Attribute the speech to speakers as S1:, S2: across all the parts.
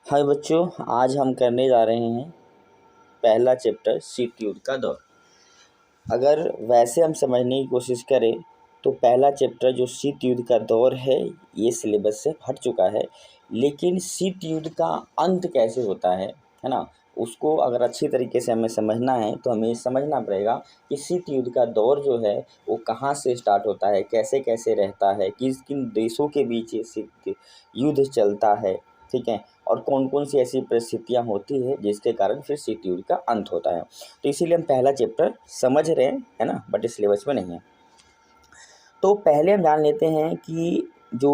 S1: हाय बच्चों, आज हम करने जा रहे हैं पहला चैप्टर शीत युद्ध का दौर। अगर वैसे हम समझने की कोशिश करें तो पहला चैप्टर जो शीत युद्ध का दौर है ये सिलेबस से हट चुका है, लेकिन शीत युद्ध का अंत कैसे होता है ना, उसको अगर अच्छी तरीके से हमें समझना है तो हमें समझना पड़ेगा कि शीत युद्ध का दौर जो है वो कहाँ से स्टार्ट होता है, कैसे कैसे रहता है, किस किन देशों के बीच ये शीत युद्ध चलता है, ठीक है, और कौन कौन सी ऐसी परिस्थितियाँ होती है जिसके कारण फिर शीत युद्ध का अंत होता है। तो इसीलिए हम पहला चैप्टर समझ रहे हैं, है ना, बट सिलेबस में नहीं है। तो पहले हम जान लेते हैं कि जो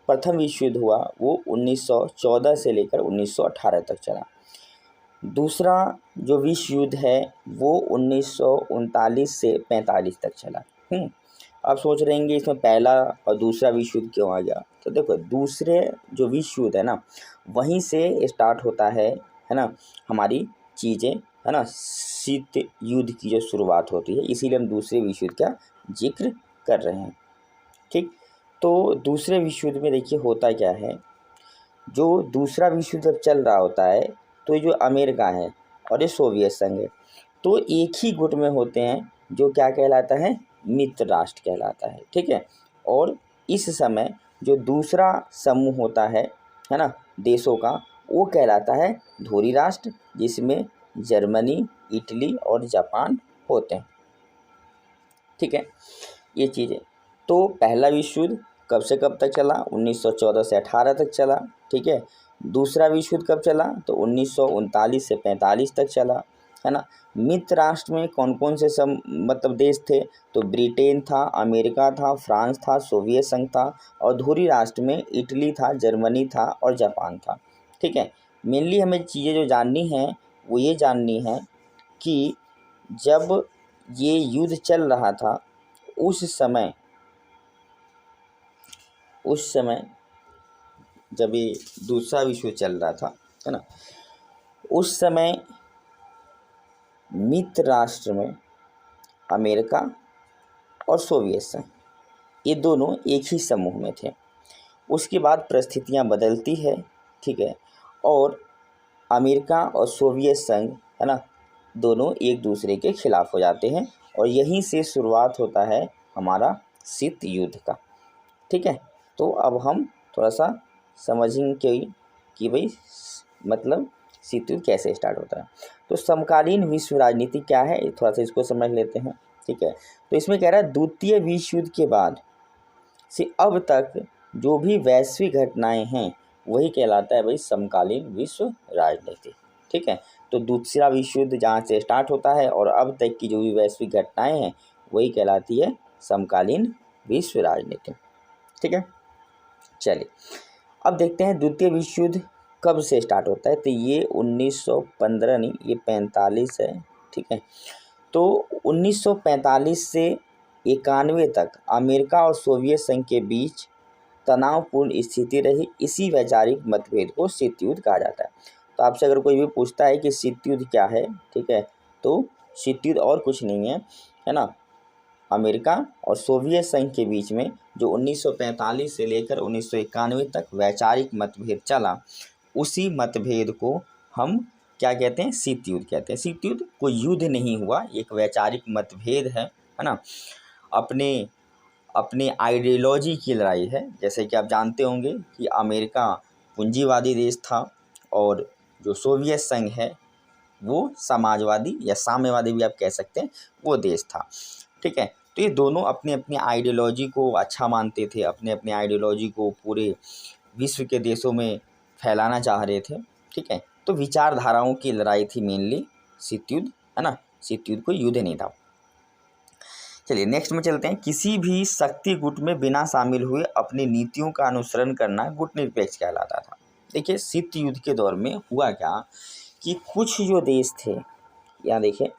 S1: प्रथम विश्व युद्ध हुआ वो 1914 से लेकर 1918 तक चला। दूसरा जो विश्व युद्ध है वो 1939 से 45 तक चला। आप सोच रहे हैं इसमें पहला और दूसरा विश्व युद्ध क्यों आ गया। तो देखो, दूसरे जो विश्व युद्ध है ना, वहीं से स्टार्ट होता है ना, हमारी चीज़ें, है ना, शीत युद्ध की जो शुरुआत होती है, इसीलिए हम दूसरे विश्व युद्ध का जिक्र कर रहे हैं। ठीक, तो दूसरे विश्व युद्ध में देखिए होता क्या है। जो दूसरा विश्व युद्ध जब चल रहा होता है तो ये जो अमेरिका है और ये सोवियत संघ है, तो एक ही गुट में होते हैं, जो क्या कहलाता है, मित्र राष्ट्र कहलाता है। ठीक है, और इस समय जो दूसरा समूह होता है ना, देशों का, वो कहलाता है धुरी राष्ट्र, जिसमें जर्मनी, इटली और जापान होते हैं। ठीक है, ये चीज़ें। तो पहला विश्व युद्ध कब से कब तक चला? 1914 से 18 तक चला। ठीक है, दूसरा विश्व युद्ध कब चला? तो 1939 से 45 तक चला, है ना। मित्र राष्ट्र में कौन कौन से देश थे? तो ब्रिटेन था, अमेरिका था, फ्रांस था, सोवियत संघ था, और धुरी राष्ट्र में इटली था, जर्मनी था और जापान था। ठीक है, मेनली हमें चीज़ें जो जाननी हैं वो ये जाननी है कि जब ये युद्ध चल रहा था उस समय जब ये दूसरा विश्व चल रहा था, है ना, उस समय मित्र राष्ट्र में अमेरिका और सोवियत संघ, ये दोनों एक ही समूह में थे। उसके बाद परिस्थितियां बदलती है, ठीक है, और अमेरिका और सोवियत संघ, है ना, दोनों एक दूसरे के खिलाफ हो जाते हैं, और यहीं से शुरुआत होता है हमारा शीत युद्ध का। ठीक है, तो अब हम थोड़ा सा समझेंगे कि भाई शीत युद्ध कैसे स्टार्ट होता है। तो समकालीन विश्व राजनीति क्या है, थोड़ा सा इसको समझ लेते हैं। ठीक है, तो इसमें कह रहा है द्वितीय विश्व युद्ध के बाद से अब तक जो भी वैश्विक घटनाएं हैं वही कहलाता है भाई समकालीन विश्व राजनीति। ठीक है, तो दूसरा विश्व युद्ध जहाँ से स्टार्ट होता है और अब तक की जो भी वैश्विक घटनाएं हैं वही कहलाती है समकालीन विश्व राजनीति। ठीक है, चलिए अब देखते हैं द्वितीय विश्व युद्ध कब से स्टार्ट होता है। तो ये 1915 नहीं, ये 45 है। ठीक है, तो 1945 से 91 तक अमेरिका और सोवियत संघ के बीच तनावपूर्ण स्थिति रही। इसी वैचारिक मतभेद को शीत युद्ध कहा जाता है। तो आपसे अगर कोई भी पूछता है कि शीत युद्ध क्या है, ठीक है, तो शीत युद्ध और कुछ नहीं है ना, अमेरिका और सोवियत संघ के बीच में जो 1945 से लेकर 1991 तक वैचारिक मतभेद चला, उसी मतभेद को हम क्या कहते हैं, शीत युद्ध कहते हैं। शीत युद्ध कोई युद्ध नहीं हुआ, एक वैचारिक मतभेद है ना, अपने आइडियोलॉजी की लड़ाई है। जैसे कि आप जानते होंगे कि अमेरिका पूंजीवादी देश था और जो सोवियत संघ है वो समाजवादी या साम्यवादी भी आप कह सकते हैं, वो देश था। ठीक है, तो ये दोनों अपनी अपनी आइडियोलॉजी को अच्छा मानते थे, अपने अपने आइडियोलॉजी को पूरे विश्व के देशों में फैलाना चाह रहे थे। ठीक है, तो विचारधाराओं की लड़ाई थी मेनली शीत युद्ध, है ना, शीत युद्ध कोई युद्ध नहीं था। चलिए नेक्स्ट में चलते हैं। किसी भी शक्ति गुट में बिना शामिल हुए अपनी नीतियों का अनुसरण करना गुट निरपेक्ष कहलाता था। देखिए शीत युद्ध के दौर में हुआ क्या कि कुछ जो देश थे, यहाँ देखिए,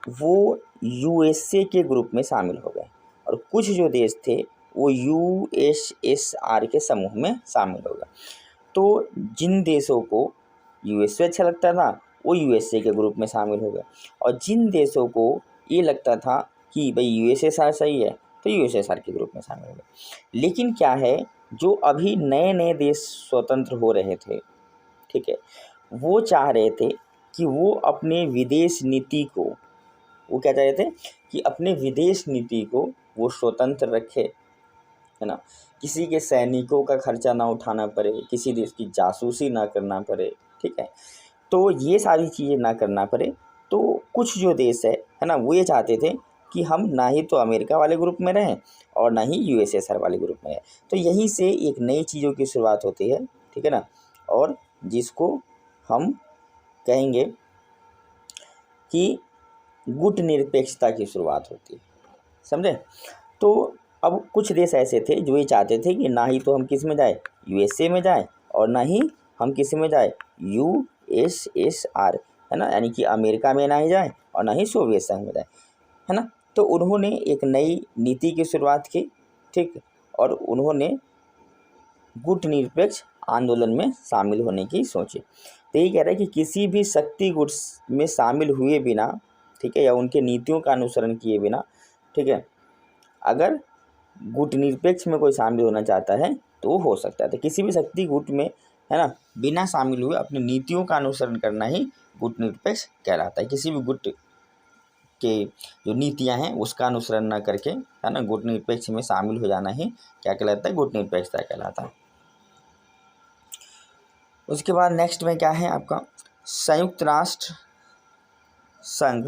S1: वो यूएसए के ग्रुप में शामिल हो गए और कुछ जो देश थे वो यूएसएसआर के समूह में शामिल हो गए। तो जिन देशों को यूएसए अच्छा लगता था वो यूएसए के ग्रुप में शामिल हो गए, और जिन देशों को ये लगता था कि भाई यूएसएसआर सही है तो यूएसएसआर के ग्रुप में शामिल हो गए। लेकिन क्या है, जो अभी नए नए देश स्वतंत्र हो रहे थे, ठीक है, वो चाह रहे थे कि वो अपने विदेश नीति को, वो क्या चाह रहे थे कि अपने विदेश नीति को वो स्वतंत्र रखे, है ना, किसी के सैनिकों का खर्चा ना उठाना पड़े, किसी देश की जासूसी ना करना पड़े, ठीक है, तो ये सारी चीज़ें ना करना पड़े। तो कुछ जो देश है ना, वो ये चाहते थे कि हम ना ही तो अमेरिका वाले ग्रुप में रहें और ना ही यूएसएसआर वाले ग्रुप में रहें। तो यहीं से एक नई चीज़ों की शुरुआत होती है, ठीक है ना, और जिसको हम कहेंगे कि गुट निरपेक्षता की शुरुआत होती है, समझे। तो अब कुछ देश ऐसे थे जो ये चाहते थे कि ना ही तो हम किस में जाए, यूएसए में जाए, और ना ही हम किस में जाए, यूएसएसआर, है ना, यानी कि अमेरिका में ना ही जाए और ना ही सोवियत संघ में जाए, है ना। तो उन्होंने एक नई नीति की शुरुआत की, ठीक, और उन्होंने गुट निरपेक्ष आंदोलन में शामिल होने की सोची। तो यही कह रहा है कि किसी भी शक्ति गुट में शामिल हुए बिना, ठीक है, या उनके नीतियों का अनुसरण किए बिना, ठीक है, अगर गुट निरपेक्ष में कोई शामिल होना चाहता है तो वो हो सकता है। तो किसी भी शक्ति गुट में, है ना, बिना शामिल हुए अपनी नीतियों का अनुसरण करना ही गुट निरपेक्ष कहलाता है। किसी भी गुट के जो नीतियां हैं उसका अनुसरण न करके, है ना, गुट निरपेक्ष में शामिल हो जाना ही क्या कहलाता है, गुट निरपेक्षता कहलाता है। उसके बाद नेक्स्ट में क्या है आपका, संयुक्त राष्ट्र संघ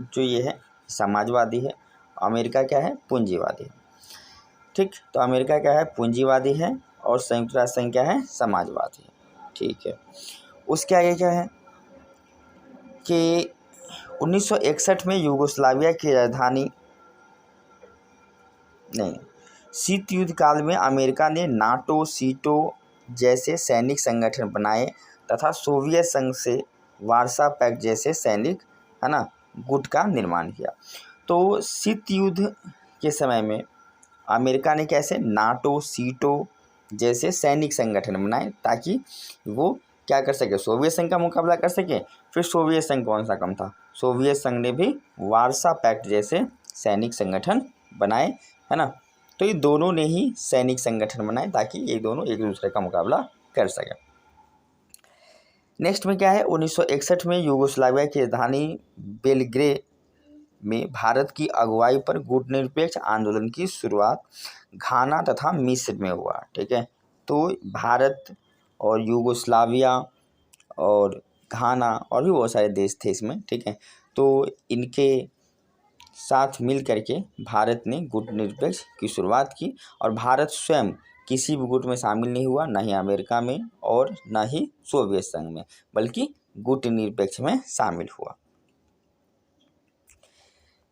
S1: जो ये है समाजवादी है, अमेरिका क्या है, पूंजीवादी है, ठीक। तो अमेरिका क्या है, पूंजीवादी है, और संयुक्त राष्ट्र संघ क्या है, समाजवादी है, ठीक है। उसके आगे क्या है कि 1961 में यूगोस्लाविया की राजधानी, नहीं, शीत युद्ध काल में अमेरिका ने नाटो, सीटो जैसे सैनिक संगठन बनाए तथा सोवियत संघ से वार्सा पैक्ट जैसे सैनिक, है ना, गुट का निर्माण किया। तो शीत युद्ध के समय में अमेरिका ने कैसे नाटो, सीटो जैसे सैनिक संगठन बनाए ताकि वो क्या कर सके, सोवियत संघ का मुकाबला कर सके। फिर सोवियत संघ कौन सा कम था, सोवियत संघ ने भी वार्सा पैक्ट जैसे सैनिक संगठन बनाए, है ना। तो ये दोनों ने ही सैनिक संगठन बनाए ताकि ये दोनों एक दूसरे का मुकाबला कर सके। नेक्स्ट में क्या है, 1961 में यूगोस्लाविया की राजधानी बेलग्रेड में भारत की अगुवाई पर गुटनिरपेक्ष आंदोलन की शुरुआत घाना तथा मिस्र में हुआ, ठीक है। तो भारत और यूगोस्लाविया और घाना और भी बहुत सारे देश थे इसमें, ठीक है। तो इनके साथ मिल करके भारत ने गुट निरपेक्ष की शुरुआत की, और भारत स्वयं किसी भी गुट में शामिल नहीं हुआ, ना ही अमेरिका में और ना ही सोवियत संघ में, बल्कि गुट निरपेक्ष में शामिल हुआ।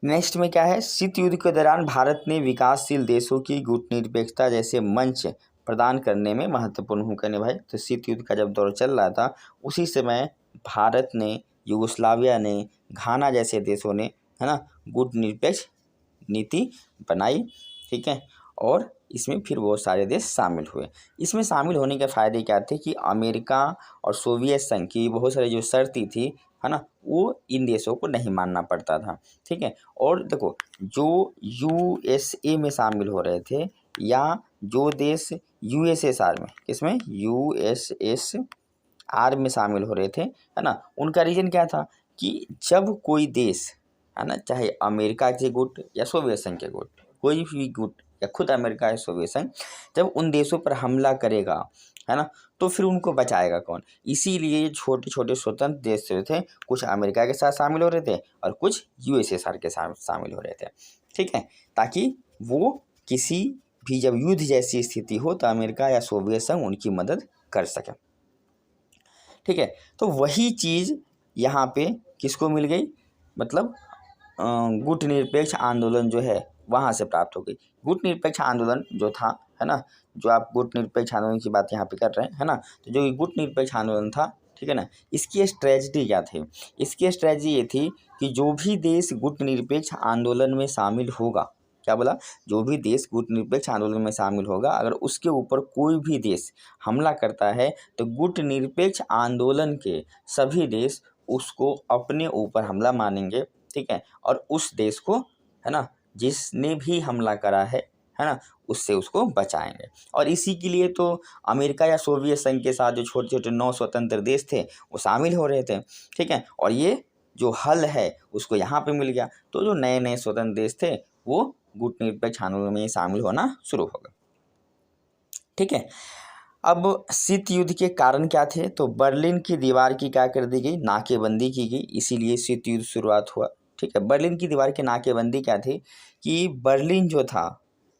S1: नेक्स्ट में क्या है, शीत युद्ध के दौरान भारत ने विकासशील देशों की गुट निरपेक्षता जैसे मंच प्रदान करने में महत्वपूर्ण भूमिका निभाई। तो शीत युद्ध का जब दौर चल रहा था उसी समय भारत ने, यूगोस्लाविया ने, घाना जैसे देशों ने, है ना, गुट निरपेक्ष नीति बनाई, ठीक है। और इसमें फिर बहुत सारे देश शामिल हुए। इसमें शामिल होने के फ़ायदे क्या थे कि अमेरिका और सोवियत संघ की बहुत सारी जो शर्तें थी, है ना, वो इन देशों को नहीं मानना पड़ता था, ठीक है। और देखो, जो यूएसए में शामिल हो रहे थे या जो देश यूएसएसआर में, किसमें, यूएसएसआर में शामिल हो रहे थे, है ना, उनका रीज़न क्या था कि जब कोई देश, है ना, चाहे अमेरिका के गुट या सोवियत संघ के गुट, कोई भी गुट या खुद अमेरिका या सोवियत संघ जब उन देशों पर हमला करेगा, है ना, तो फिर उनको बचाएगा कौन। इसीलिए छोटे छोटे स्वतंत्र देश जो थे, कुछ अमेरिका के साथ शामिल हो रहे थे और कुछ यूएसएसआर के साथ शामिल हो रहे थे, ठीक है, ताकि वो किसी भी जब युद्ध जैसी स्थिति हो तो अमेरिका या सोवियत संघ उनकी मदद कर सके, ठीक है। तो वही चीज़ यहाँ पे किसको मिल गई, मतलब गुट निरपेक्ष आंदोलन जो है वहाँ से प्राप्त हो गई। गुट निरपेक्ष आंदोलन जो था, है ना, जो आप गुट निरपेक्ष आंदोलन की बात यहाँ पे कर रहे हैं, है ना, तो जो गुट निरपेक्ष आंदोलन था, ठीक है ना, इसकी स्ट्रेटजी क्या थी, इसकी स्ट्रेटजी ये थी कि जो भी देश गुट निरपेक्ष आंदोलन में शामिल होगा, क्या बोला, जो भी देश गुट निरपेक्ष आंदोलन में शामिल होगा, अगर उसके ऊपर कोई भी देश हमला करता है तो गुट निरपेक्ष आंदोलन के सभी देश उसको अपने ऊपर हमला मानेंगे, ठीक है, और उस देश को, है ना, जिसने भी हमला करा है है ना, उससे उसको बचाएंगे। और इसी के लिए तो अमेरिका या सोवियत संघ के साथ जो छोटे छोटे 9 स्वतंत्र देश थे वो शामिल हो रहे थे, ठीक है। और ये जो हल है उसको यहाँ पे मिल गया, तो जो नए नए स्वतंत्र देश थे वो गुटनिरपेक्ष आंदोलन में शामिल होना शुरू हो गए, ठीक है। अब शीत युद्ध के कारण क्या थे, तो बर्लिन की दीवार की क्या कर दी गई, नाकेबंदी की गई, इसीलिए शीत युद्ध शुरुआत हुआ, ठीक है। बर्लिन की दीवार की नाकेबंदी क्या थी कि बर्लिन जो था,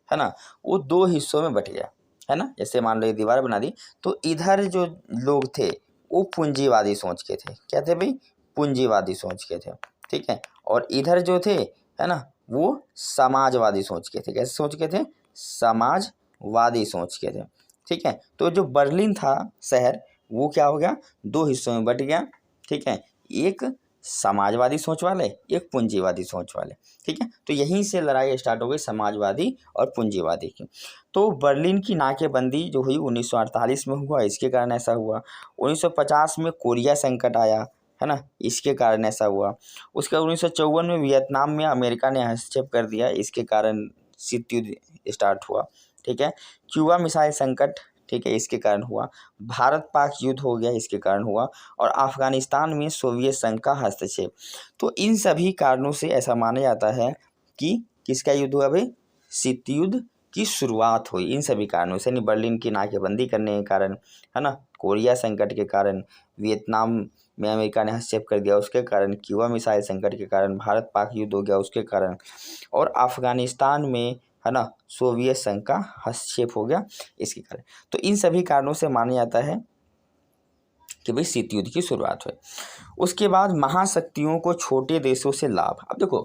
S1: है ना, वो 2 हिस्सों में बट गया, है ना। जैसे मान लो ये दीवार बना दी, तो इधर जो लोग थे वो पूंजीवादी सोच के थे, क्या थे भाई, पूंजीवादी सोच के थे, ठीक है। और इधर जो थे, है ना, वो समाजवादी सोच के थे, कैसे सोच के थे, समाजवादी सोच के थे, ठीक है। तो जो बर्लिन था शहर, वो क्या हो गया, 2 हिस्सों में बट गया, ठीक है। एक समाजवादी सोच वाले, एक पूंजीवादी सोच वाले, ठीक है। तो यहीं से लड़ाई स्टार्ट हो गई समाजवादी और पूंजीवादी की। तो बर्लिन की नाकेबंदी जो हुई 1948 में हुआ, इसके कारण ऐसा हुआ। 1950 में कोरिया संकट आया, है ना, इसके कारण ऐसा हुआ। उसके बाद 1954 में वियतनाम में अमेरिका ने हस्तक्षेप कर दिया, इसके कारण शीत युद्ध स्टार्ट हुआ, ठीक है। क्यूबा मिसाइल संकट, ठीक है, इसके कारण हुआ। भारत पाक युद्ध हो गया, इसके कारण हुआ। और अफगानिस्तान में सोवियत संघ का हस्तक्षेप। तो इन सभी कारणों से ऐसा माना जाता है कि किसका युद्ध हुआ भाई, शीत युद्ध की शुरुआत हुई इन सभी कारणों से, यानी बर्लिन की नाकेबंदी करने के कारण, है ना, कोरिया संकट के कारण, वियतनाम में अमेरिका ने हस्तक्षेप कर दिया उसके कारण, क्यूबा मिसाइल संकट के कारण, भारत पाक युद्ध हो गया उसके कारण, और अफगानिस्तान में, है ना, सोवियत संघ का हस्तक्षेप हो गया इसके कारण। तो इन सभी कारणों से माना जाता है कि भाई शीत युद्ध की शुरुआत हुई। उसके बाद महाशक्तियों को छोटे देशों से लाभ। अब देखो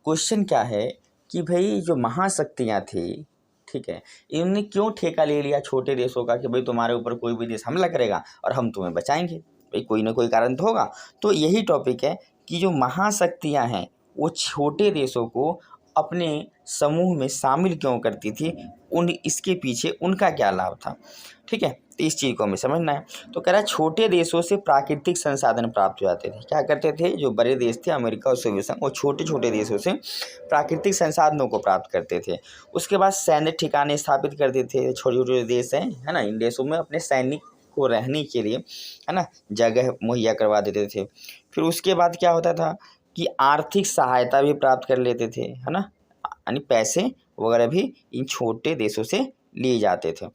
S1: क्वेश्चन क्या है कि भाई जो महाशक्तियाँ थी, ठीक है, इन्होंने क्यों ठेका ले लिया छोटे देशों का कि भाई तुम्हारे ऊपर कोई भी देश हमला करेगा और हम तुम्हें बचाएंगे, भाई कोई ना कोई कारण तो होगा। तो यही टॉपिक है कि जो महाशक्तियाँ हैं वो छोटे देशों को अपने समूह में शामिल क्यों करती थी, इसके पीछे उनका क्या लाभ था, ठीक है। तो इस चीज़ को हमें समझना है। तो कह रहा है छोटे देशों से प्राकृतिक संसाधन प्राप्त हो जाते थे। क्या करते थे, जो बड़े देश थे अमेरिका और सोवियत संघ, वो छोटे छोटे देशों से प्राकृतिक संसाधनों को प्राप्त करते थे। उसके बाद सैन्य ठिकाने स्थापित करते थे, छोटे छोटे देश हैं, है ना, इन देशों में अपने सैनिक को रहने के लिए, है ना, जगह मुहैया करवा देते थे। फिर उसके बाद क्या होता था कि आर्थिक सहायता भी प्राप्त कर लेते थे, है ना, यानी पैसे वगैरह भी इन छोटे देशों से लिए जाते थे,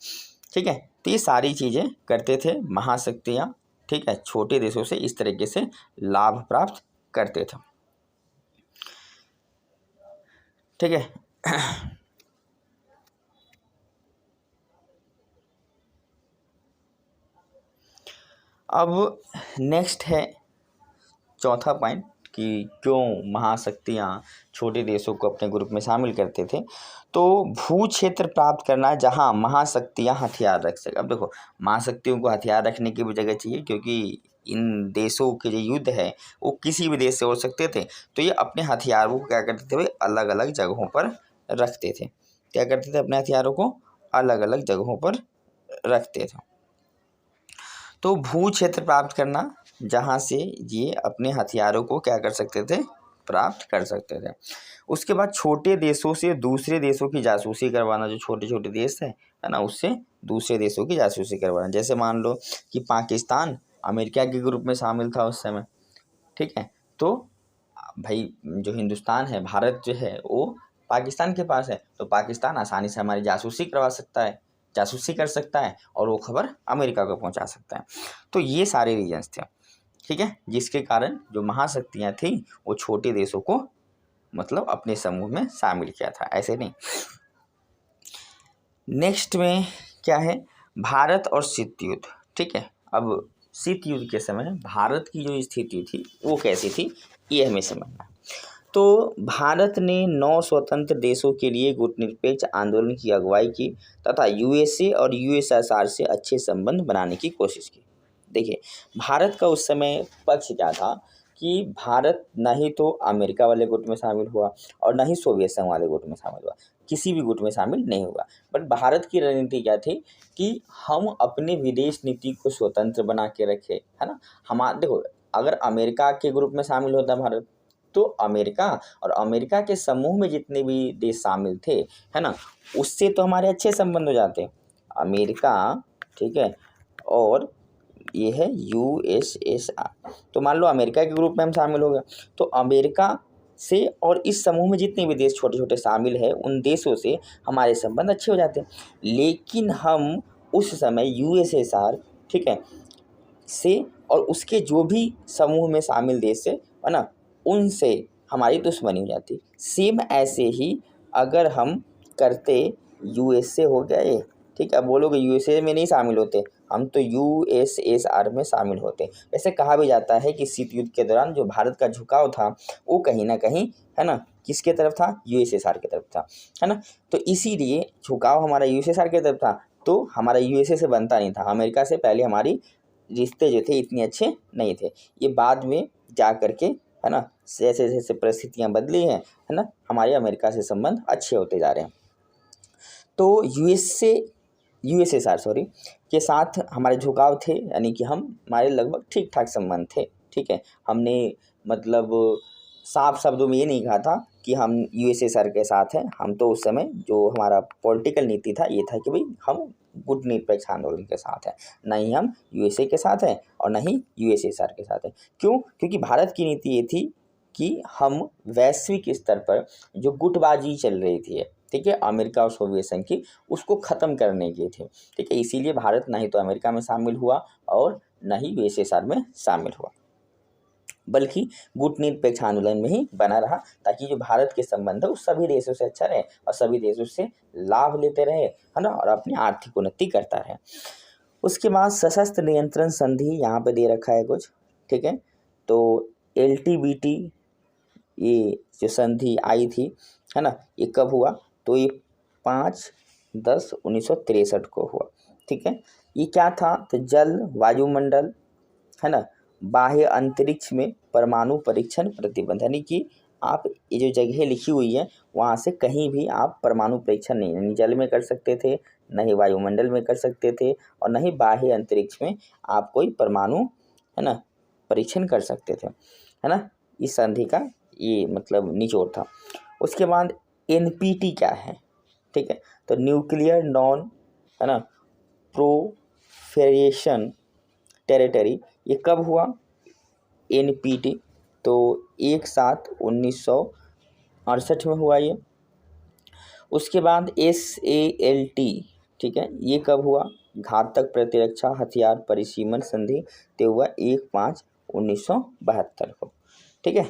S1: ठीक है। तो ये सारी चीज़ें करते थे महाशक्तियाँ, ठीक है, छोटे देशों से इस तरीके से लाभ प्राप्त करते थे, ठीक है। अब नेक्स्ट है चौथा पॉइंट कि क्यों महाशक्तियाँ छोटे देशों को अपने ग्रुप में शामिल करते थे। तो भू क्षेत्र प्राप्त करना जहाँ महाशक्तियाँ हथियार रख सके। अब देखो महाशक्तियों को हथियार रखने की भी जगह चाहिए, क्योंकि इन देशों के जो युद्ध है वो किसी भी देश से हो सकते थे। तो ये अपने हथियारों को क्या करते थे भाई, अलग अलग जगहों पर रखते थे। क्या करते थे, अपने हथियारों को अलग अलग जगहों पर रखते थे। तो भू क्षेत्र प्राप्त करना जहाँ से ये अपने हथियारों को क्या कर सकते थे, प्राप्त कर सकते थे। उसके बाद छोटे देशों से दूसरे देशों की जासूसी करवाना, जो छोटे छोटे देश है ना, उससे दूसरे देशों की जासूसी करवाना। जैसे मान लो कि पाकिस्तान अमेरिका के ग्रुप में शामिल था उस समय, ठीक है। तो भाई जो हिंदुस्तान है, भारत जो है वो पाकिस्तान के पास है, तो पाकिस्तान आसानी से हमारी जासूसी करवा सकता है, जासूसी कर सकता है और वो खबर अमेरिका को पहुंचा सकता है। तो ये सारे रीजंस थे, ठीक है, जिसके कारण जो महाशक्तियाँ थी वो छोटे देशों को मतलब अपने समूह में शामिल किया था, ऐसे नहीं। नेक्स्ट में क्या है, भारत और शीत युद्ध, ठीक है। अब शीत युद्ध के समय भारत की जो स्थिति थी वो कैसी थी, ये हमें समझना है। तो भारत ने 9 स्वतंत्र देशों के लिए गुटनिरपेक्ष आंदोलन की अगुवाई की तथा यूएसए और यूएसएसआर से अच्छे संबंध बनाने की कोशिश की। देखिए भारत का उस समय पक्ष क्या था कि भारत न ही तो अमेरिका वाले गुट में शामिल हुआ और न ही सोवियत संघ वाले गुट में शामिल हुआ, किसी भी गुट में शामिल नहीं हुआ। बट भारत की रणनीति क्या थी कि हम अपने विदेश नीति को स्वतंत्र बना के रखे, है ना। देखो अगर अमेरिका के ग्रुप में शामिल होता भारत तो अमेरिका और अमेरिका के समूह में जितने भी देश शामिल थे, है ना, उससे तो हमारे अच्छे संबंध हो जाते। अमेरिका, ठीक है, और ये है यूएसएसआर। तो मान लो अमेरिका के ग्रुप में हम शामिल हो गए, तो अमेरिका से और इस समूह में जितने भी देश छोटे छोटे शामिल हैं उन देशों से हमारे संबंध अच्छे हो जाते हैं। लेकिन हम उस समय यूएसएसआर, ठीक है, से और उसके जो भी समूह में शामिल देश है ना, उनसे हमारी दुश्मनी हो जाती। सेम ऐसे ही अगर हम करते यूएसए हो गया ये, ठीक है, अब बोलोगे यूएसए में नहीं शामिल होते, हम तो यूएसएसआर में शामिल होते। वैसे कहा भी जाता है कि शीत युद्ध के दौरान जो भारत का झुकाव था वो कहीं ना कहीं, है ना, किसके तरफ था, यूएसएसआर की तरफ था, है ना। तो इसीलिए झुकाव हमारा यूएसएसआर की तरफ था, तो हमारा यूएसए से बनता नहीं था। अमेरिका से पहले हमारी रिश्ते जो थे इतने अच्छे नहीं थे। ये बाद में जा करके, है ना, जैसे जैसे परिस्थितियाँ बदली हैं, है ना, हमारे अमेरिका से संबंध अच्छे होते जा रहे हैं। तो यूएसएसआर के साथ हमारे झुकाव थे, यानी कि हमारे लगभग ठीक ठाक संबंध थे, ठीक है। हमने मतलब साफ शब्दों में ये नहीं कहा था कि हम यूएसएसआर के साथ हैं। हम तो उस समय जो हमारा पॉलिटिकल नीति था ये था कि भाई हम गुटनिरपेक्ष आंदोलन के साथ हैं, न ही हम यूएसए के साथ हैं और न ही यूएसएसआर के साथ हैं। क्यों? क्योंकि भारत की नीति ये थी कि हम वैश्विक स्तर पर जो गुटबाजी चल रही थी, ठीक है, अमेरिका और सोवियत संघ की, उसको ख़त्म करने की थी, ठीक है। इसीलिए भारत ना ही तो अमेरिका में शामिल हुआ और न ही यूएसएसआर में शामिल हुआ, बल्कि गुटनिरपेक्ष आंदोलन में ही बना रहा, ताकि जो भारत के संबंध है उस सभी देशों से अच्छा रहे और सभी देशों से लाभ लेते रहे, है ना, और अपनी आर्थिक उन्नति करता रहे। उसके बाद सशस्त्र नियंत्रण संधि यहाँ पे दे रखा है कुछ, ठीक है। तो LTBT ये जो संधि आई थी, है ना, ये कब हुआ? तो ये 5/10/1963 को हुआ, ठीक है। ये क्या था? तो जल, वायुमंडल, है ना, बाह्य अंतरिक्ष में परमाणु परीक्षण प्रतिबंध, यानी कि आप ये जो जगह लिखी हुई है वहाँ से कहीं भी आप परमाणु परीक्षण नहीं, यानी जल में कर सकते थे, न ही वायुमंडल में कर सकते थे, और न ही बाह्य अंतरिक्ष में आप कोई परमाणु, है ना, परीक्षण कर सकते थे, है ना। इस संधि का ये मतलब निचोड़ था। उसके बाद NPT क्या है, ठीक है, तो न्यूक्लियर नॉन, है ना, प्रोफेरेशन टेरिटरी, ये कब हुआ? NPT तो 1/7/1968 में हुआ ये। उसके बाद SALT, ठीक है, ये कब हुआ? घातक प्रतिरक्षा हथियार परिसीमन संधि, तो हुआ 1/5/1972 को, ठीक है।